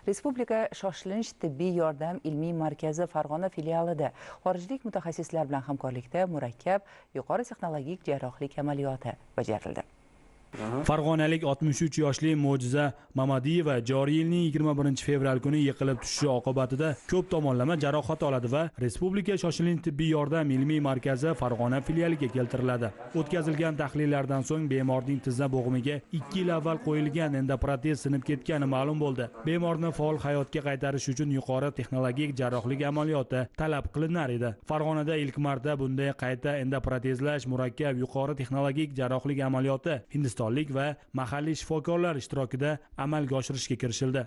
Respublika shoshilinch tibbiy yordam ilmiy markazi Farg'ona filialida xorijlik mutaxassislar bilan hamkorlikda murakkab yuqori texnologik jarrohlik amaliyoti bajarildi. Farg'onalik 63 yoshli Mo'jiza Mamadiyeva joriy yilning 21 fevral kuni yiqilib tushishi oqibatida ko'p tomonlama jarohat oladi va Respublika shoshilinch tibbiy yordam ilmiy markazi Farg'ona filialiga keltiriladi. O'tkazilgan tahlillardan so'ng bemorning tizza bo'g'imiga 2 yil avval qo'yilgan endoprotez sinib ketgani ma'lum bo'ldi. Bemorni faol hayotga qaytarish uchun yuqori texnologik jarrohlik amaliyoti talab qilinar edi. Farg'onada ilk marta bunday qayta endoprotezlash murakkab yuqori texnologik jarrohlik amaliyoti Hindistonlik va mahalliy shifokorlar ishtirokida amalga oshirishga kirishildi.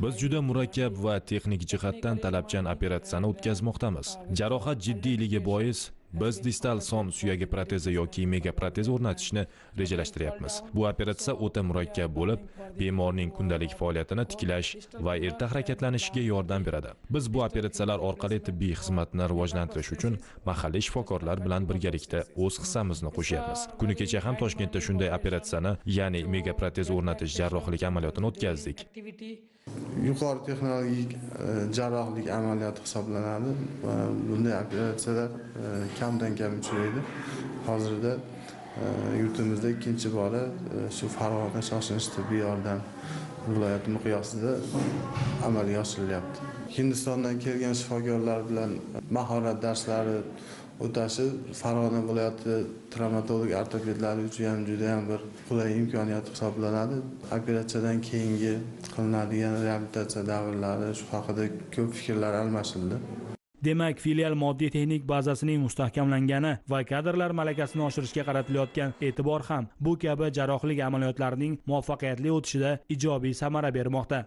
Biz juda murakkab va texnik jihatdan talabchan operatsiyani o'tkazmoqdamiz. Jarohat jiddiyligi bois biz distal som suyagi protezi yoki mega protez o'rnatishni rejalashtiryapmiz. Bu operatsiya o'ta murakkab bo'lib, bemorning kundalik faoliyatini tiklash va erta harakatlanishiga yordam beradi. Biz bu operatsiyalar orqali tibbiy xizmatni rivojlantirish uchun mahalliy shifokorlar bilan birgalikda o'z hissamizni qo'shyapmiz. Kuni kecha ham Toshkentda shunday operatsiyani, ya'ni mega protez o'rnatish jarrohlik amaliyotini o'tkazdik. Yuqori texnologik jarrohlik amaliyoti hisoblanadi va bunday operatsiyalar kamdan kam uchraydi. Hozirda yurtimizda ikkinchi bora shu Farg'ona shoshilinch tibbiy yordam viloyati miqyosida amalga oshirilyapti. Hindistondan kelgan shifokorlar bilan mahorat darslari o'tashi Farg'ona viloyati travmatolog ortopedlari uchun ham juda ham bir qulay imkoniyat hisoblanadi. Operatsiyadan keyingi qilinadigan reabilitatsiya davrlari shu haqida ko'p fikrlar almashildi. Demak, filial moddiy texnik bazasining mustahkamlangani va kadrlar malakasini oshirishga qaratilayotgan e'tibor ham bu kabi jarrohlik amaliyotlarining muvaffaqiyatli o'tishida ijobiy samara bermoqda.